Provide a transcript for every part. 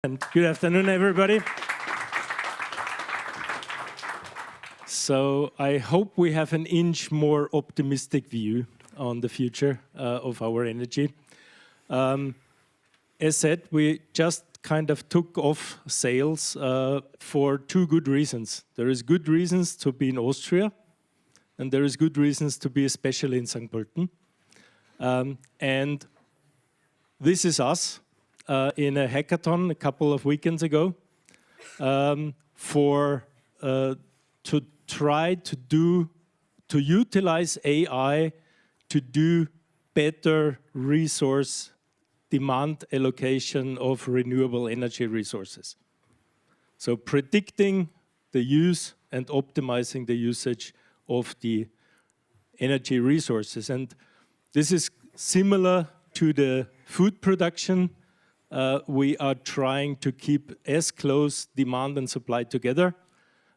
And good afternoon, everybody. So I hope we have an inch more optimistic view on the future of our energy. As said, we just kind of took off sails for two good reasons. There is good reasons to be in Austria, and there is good reasons to be especially in St. Pölten. And this is us in a hackathon a couple of weekends ago to try to utilize AI to do better resource demand allocation of renewable energy resources. So predicting the use and optimizing the usage of the energy resources. And this is similar to the food production. We are trying to keep as close demand and supply together.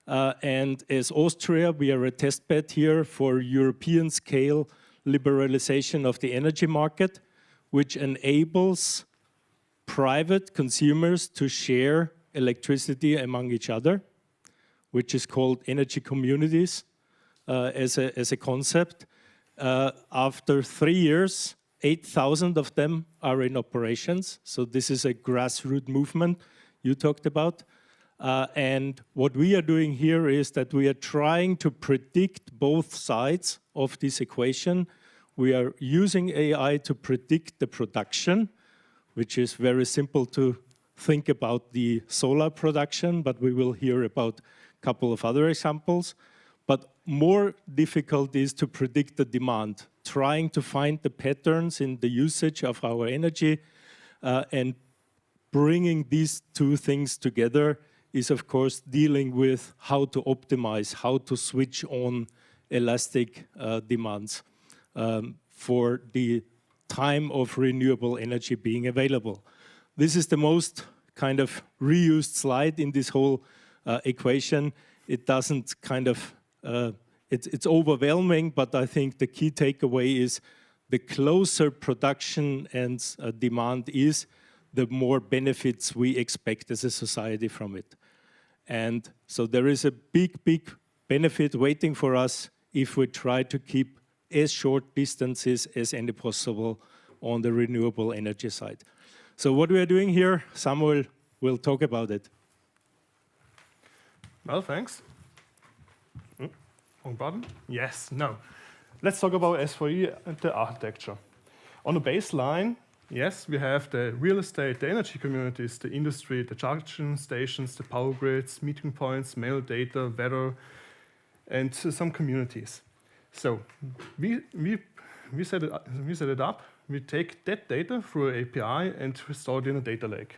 And as Austria, we are a test bed here for European scale liberalization of the energy market, which enables private consumers to share electricity among each other, which is called energy communities as a concept. After 3 years, 8,000 of them are in operations. So this is a grassroots movement you talked about. And what we are doing here is that we are trying to predict both sides of this equation. We are using AI to predict the production, which is very simple to think about the solar production, but we will hear about a couple of other examples. But more difficult is to predict the demand, trying to find the patterns in the usage of our energy, and bringing these two things together is, of course, dealing with how to optimize, how to switch on elastic demands for the time of renewable energy being available. This is the most kind of reused slide in this whole equation. It doesn't kind of, it's overwhelming, but I think the key takeaway is the closer production and demand is, the more benefits we expect as a society from it. And so there is a big, big benefit waiting for us if we try to keep as short distances as any possible on the renewable energy side. So what we are doing here, Samuel will talk about it. Well, thanks. Wrong button? Yes, no. Let's talk about S4E and the architecture. On the baseline, yes, we have the real estate, the energy communities, the industry, the charging stations, the power grids, meeting points, mail data, weather, and some communities. So we set it up. We take that data through an API and we store it in a data lake.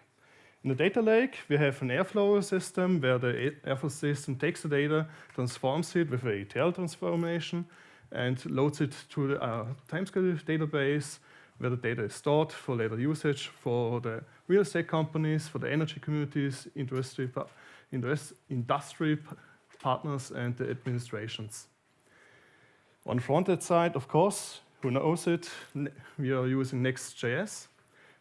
In the data lake, we have an airflow system where the airflow system takes the data, transforms it with an ETL transformation, and loads it to the timescale database, where the data is stored for later usage for the real estate companies, for the energy communities, industry partners, and the administrations. On the front-end side, of course, who knows it, we are using Next.js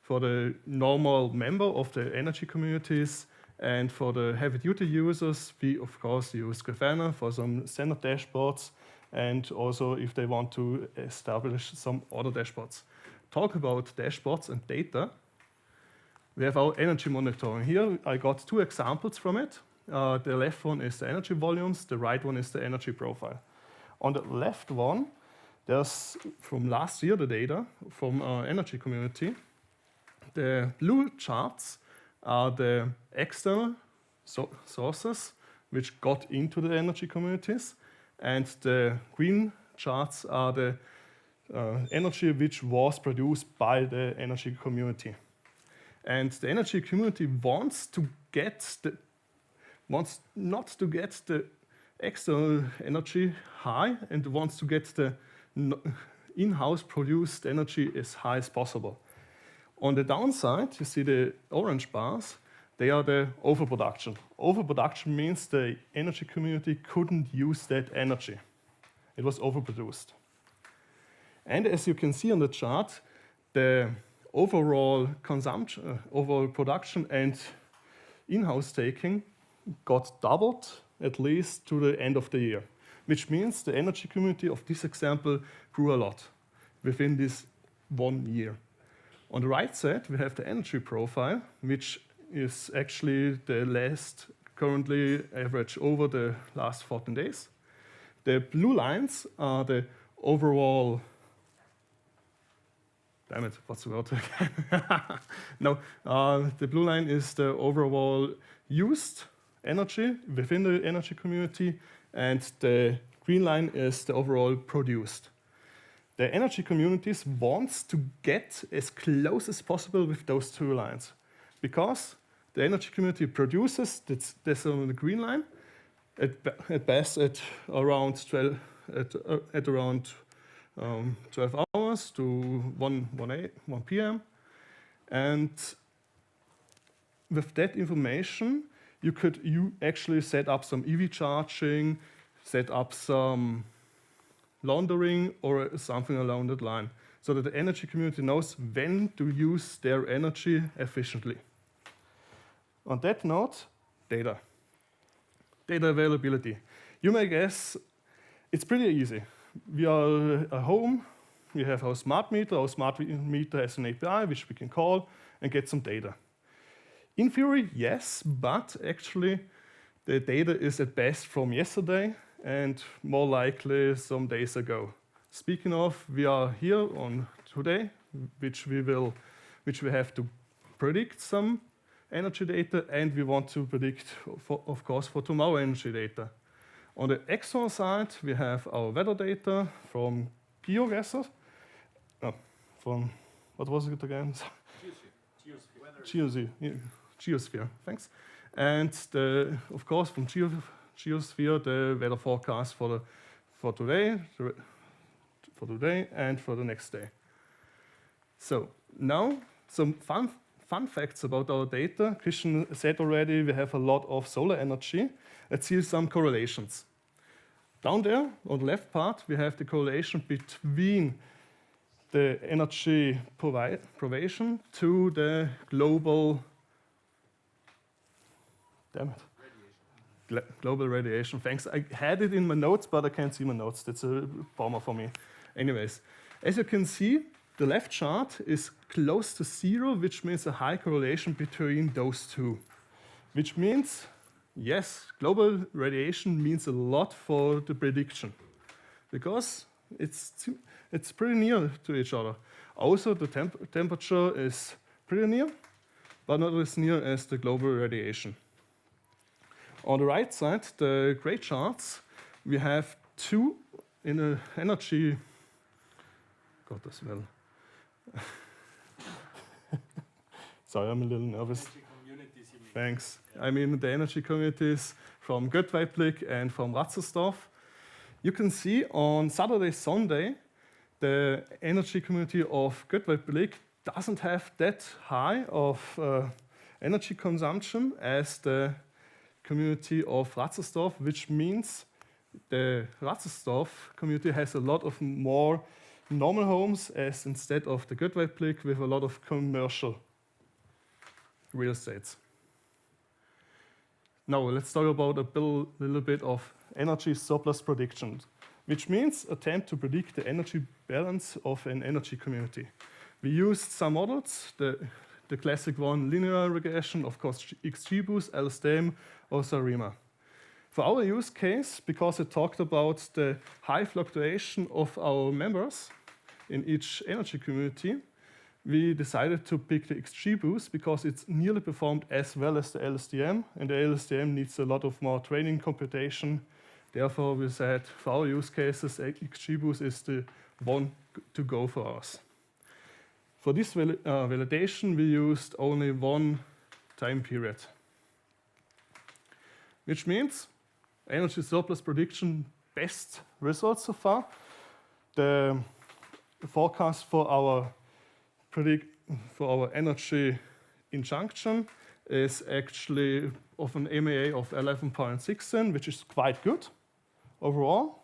for the normal member of the energy communities, and for the heavy-duty users, we, of course, use Grafana for some standard dashboards, and also if they want to establish some other dashboards. Talk about dashboards and data. We have our energy monitoring. Here I got two examples from it. The left one is the energy volumes, the right one is the energy profile. On the left one, there's from last year the data from our energy community. The blue charts are the external sources which got into the energy communities, and the green charts are the energy which was produced by the energy community. And the energy community wants not to get the external energy high, and wants to get the in-house produced energy as high as possible. On the downside, you see the orange bars, they are the overproduction. Overproduction means the energy community couldn't use that energy. It was overproduced. And as you can see on the chart, the overall consumption, overall production and in-house taking got doubled at least to the end of the year, which means the energy community of this example grew a lot within this 1 year. On the right side, we have the energy profile, which is actually the last currently average over the last 14 days. The blue lines are the overall, damn it, what's the word again? No, the blue line is the overall used energy within the energy community, and the green line is the overall produced. The energy communities wants to get as close as possible with those two lines, because the energy community produces, that's on the green line, at best at around 12 hours to 1 p.m. And with that information, you could actually set up some EV charging, set up some laundering or something along that line, so that the energy community knows when to use their energy efficiently. On that note, data availability. You may guess it's pretty easy. We are at home, we have our smart meter has an API which we can call and get some data. In theory, yes, but actually the data is at best from yesterday and more likely some days ago. Speaking of, we are here on today, which we have to predict some energy data, and we want to predict, of course, for tomorrow energy data. On the external side, we have our weather data from geogases. From, what was it again? Geosphere, thanks. And of course, from Geosphere, the weather forecast for today and for the next day. So now some fun facts about our data. Christian said already we have a lot of solar energy. Let's see some correlations. Down there on the left part, we have the correlation between the energy provision to the global global radiation. Thanks. I had it in my notes, but I can't see my notes. That's a bummer for me. Anyways, as you can see, the left chart is close to 0, which means a high correlation between those two. Which means, yes, global radiation means a lot for the prediction, because it's pretty near to each other. Also, the temperature is pretty near, but not as near as the global radiation. On the right side, the gray charts, we have two in an energy. Gottes Willen. Sorry, I'm a little nervous. Thanks. I mean the energy communities from Göttweiblich and from Ratzersdorf. You can see on Saturday, Sunday, the energy community of Göttweiblich doesn't have that high of energy consumption as the community of Ratzersdorf, which means the Ratzersdorf community has a lot of more normal homes as instead of the Göttweiblich with a lot of commercial real estates. Now let's talk about a little bit of energy surplus prediction, which means attempt to predict the energy balance of an energy community. We used some models, the classic one, linear regression, of course, XGBoost, LSTM, or SARIMA. For our use case, because it talked about the high fluctuation of our members in each energy community, we decided to pick the XGBoost because it's nearly performed as well as the LSTM, and the LSTM needs a lot of more training computation. Therefore, we said for our use cases, XGBoost is the one to go for us. For this validation, we used only one time period, which means energy surplus prediction best results so far. The forecast for our energy injunction is actually of an MAA of 11.16, which is quite good overall.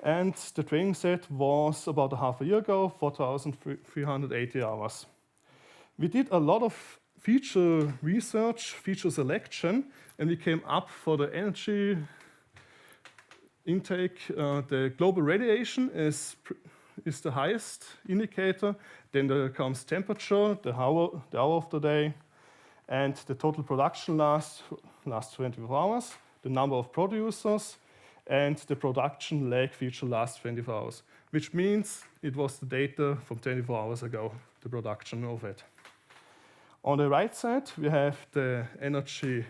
And the training set was about a half a year ago, 4,380 hours. We did a lot of feature research, feature selection, and we came up for the energy intake. The global radiation is the highest indicator. Then there comes temperature, the hour of the day, and the total production last 24 hours, the number of producers, and the production lag feature last 24 hours, which means it was the data from 24 hours ago, the production of it. On the right side, we have the energy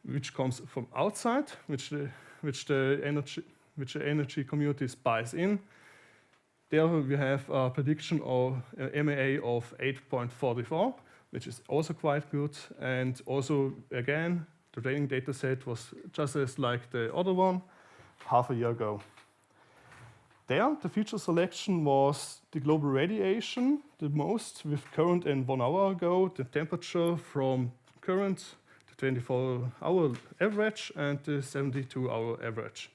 which comes from outside, which the energy community buys in. There we have a prediction of MAA of 8.44, which is also quite good. And also, again, the training data set was just as like the other one, half a year ago. There, the feature selection was the global radiation, the most with current and 1 hour ago, the temperature from current, the 24-hour average, and the 72-hour average.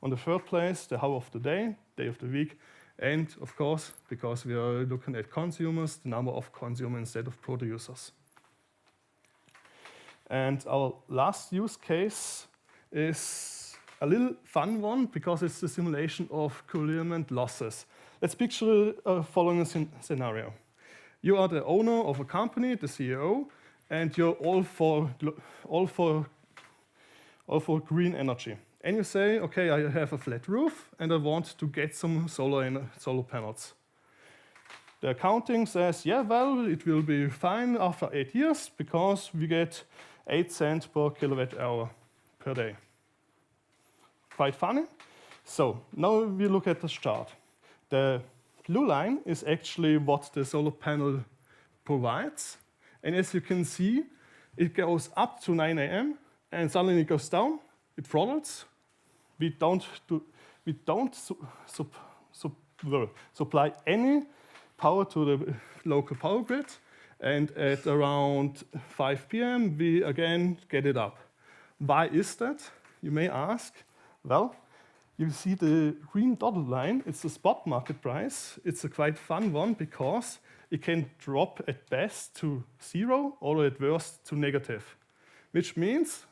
On the third place, the hour of the day of the week, and of course, because we are looking at consumers, the number of consumers instead of producers. And our last use case is a little fun one because it's the simulation of curtailment losses. Let's picture a following scenario. You are the owner of a company, the CEO, and you're all for green energy. And you say, okay, I have a flat roof and I want to get some solar panels. The accounting says, yeah, well, it will be fine after 8 years because we get 8 cents per kilowatt hour per day. Quite funny. So now we look at the chart. The blue line is actually what the solar panel provides. And as you can see, it goes up to 9 a.m. and suddenly it goes down. It throttles. We don't supply any power to the local power grid. And at around 5 p.m., we again get it up. Why is that, you may ask? Well, you see the green dotted line, it's the spot market price. It's a quite fun one because it can drop at best to 0 or at worst to negative, which means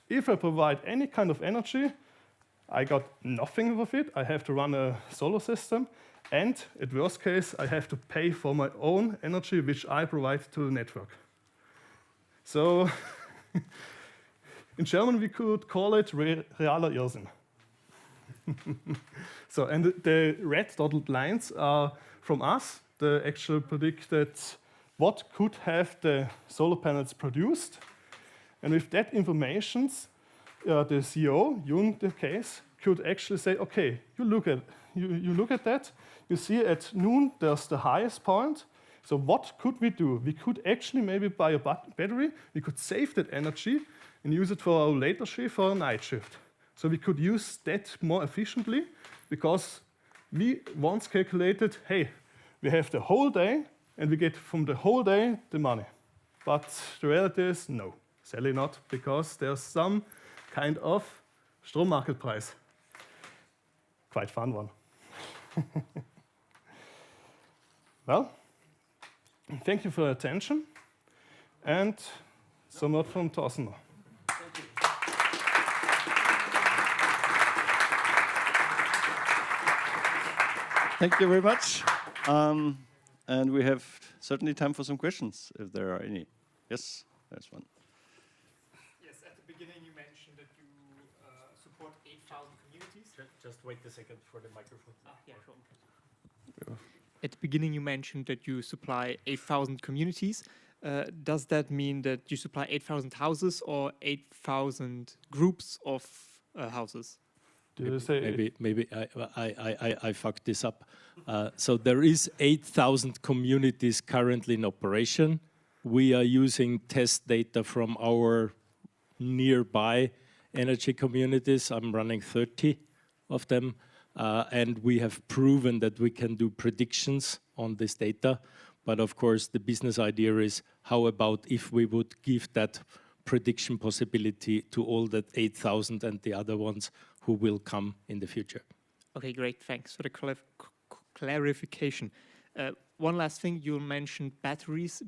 if I provide any kind of energy, I got nothing with it. I have to run a solar system, and at worst case, I have to pay for my own energy, which I provide to the network. So in German, we could call it realer Irrsinn. So, and the red dotted lines are from us, the actual predicted what could have the solar panels produced. And with that information, the CEO, you in the case, could actually say, okay, you look at that, you see at noon there's the highest point. So what could we do? We could actually maybe buy a battery, we could save that energy and use it for our later shift or night shift. So we could use that more efficiently because we once calculated, hey, we have the whole day and we get from the whole day the money. But the reality is no, sadly not, because there's some kind of Strommarktpreis. Quite fun one. Well, thank you for your attention and some word from Thorsten. Thank you very much. And we have certainly time for some questions, if there are any. Yes, there's one. Yes, at the beginning you mentioned that you support 8,000 communities. Just wait a second for the microphone. Yeah, sure. At the beginning you mentioned that you supply 8,000 communities. Does that mean that you supply 8,000 houses or 8,000 groups of houses? Maybe I fucked this up. So there is 8,000 communities currently in operation. We are using test data from our nearby energy communities. I'm running 30 of them. And we have proven that we can do predictions on this data. But of course, the business idea is how about if we would give that prediction possibility to all that 8,000 and the other ones who will come in the future. Okay, great. Thanks for the clarification. One last thing, you mentioned batteries.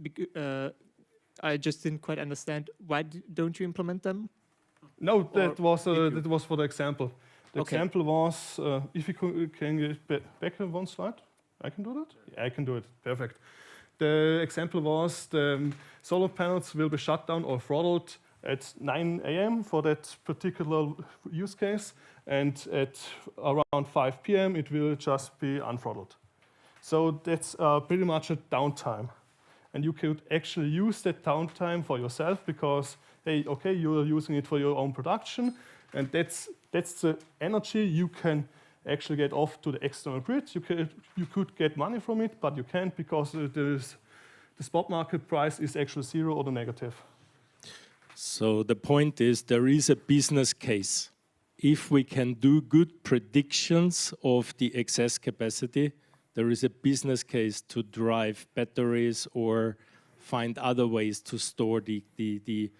I just didn't quite understand. Why don't you implement them? No, that was did you? that was for the example. The Okay. example was if you can get back on one slide. I can do that. Yeah, I can do it. Perfect. The example was the solar panels will be shut down or throttled at 9 a.m. for that particular use case, and at around 5 p.m. it will just be unthrottled. So that's pretty much a downtime. And you could actually use that downtime for yourself because, hey, okay, you are using it for your own production, and that's the energy you can actually get off to the external grid. You could get money from it, but you can't because the spot market price is actually zero or the negative. So the point is there is a business case. If we can do good predictions of the excess capacity, there is a business case to drive batteries or find other ways to store the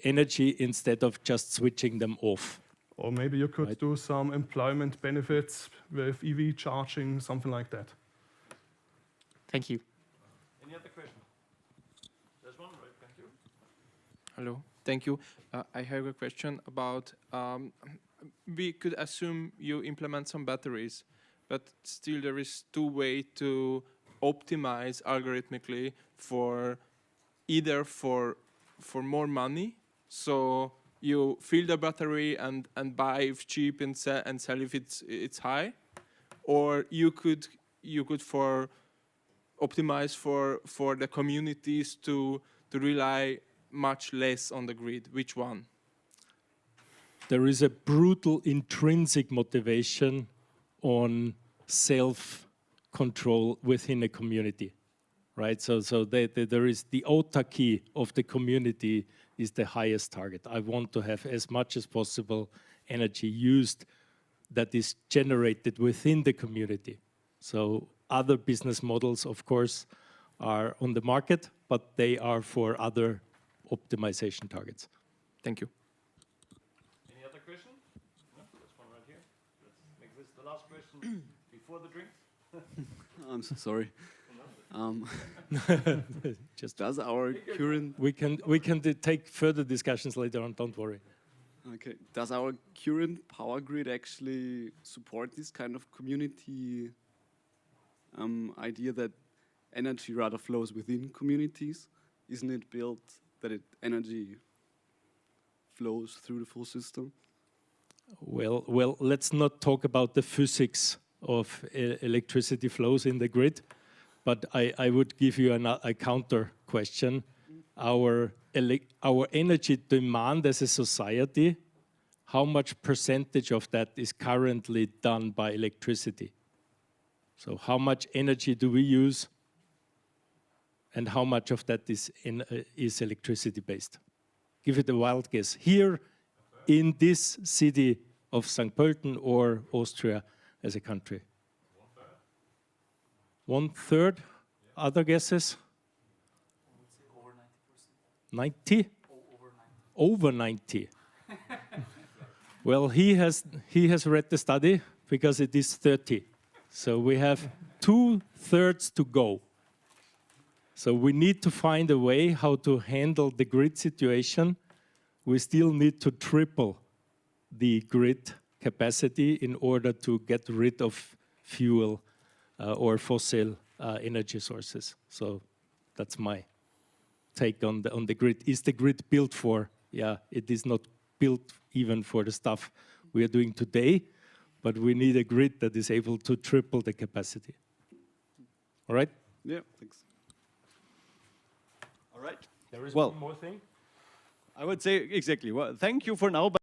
energy instead of just switching them off. Or maybe you could Right. do some employment benefits with EV charging, something like that. Thank you. Any other question? There's one, right? Thank you. Hello, thank you. I have a question about, we could assume you implement some batteries, but still there is two ways to optimize algorithmically for either for more money, so you fill the battery and buy if cheap and sell if it's high, or you could optimize for the communities to rely much less on the grid. Which one? There is a brutal intrinsic motivation on self-control within a community, right? So there is the autarky of the community is the highest target. I want to have as much as possible energy used that is generated within the community. So other business models, of course, are on the market, but they are for other optimization targets. Thank you. Any other question? No, there's one right here. Let's make this the last question before the drink. I'm so sorry. Just Does our current we can take further discussions later on. Don't worry. does our current power grid actually support this kind of community idea that energy rather flows within communities? Isn't it built that energy flows through the full system? Well, let's not talk about the physics of electricity flows in the grid, but I would give you a counter question. Our energy demand as a society, how much percentage of that is currently done by electricity? So how much energy do we use, and how much of that is electricity based? Give it a wild guess. Here in this city of St. Pölten or Austria as a country? 1/3? Other guesses? Over 90%. 90? Over 90. Over 90. Well, he has read the study because it is 30. So we have 2/3 to go. So we need to find a way how to handle the grid situation. We still need to triple the grid capacity in order to get rid of fuel or fossil energy sources. So that's my take on the grid. Is the grid built for? Yeah, it is not built even for the stuff we are doing today, but we need a grid that is able to triple the capacity. All right? Yeah, thanks. All right. There is Well, one more thing. I would say exactly. Well, thank you for now.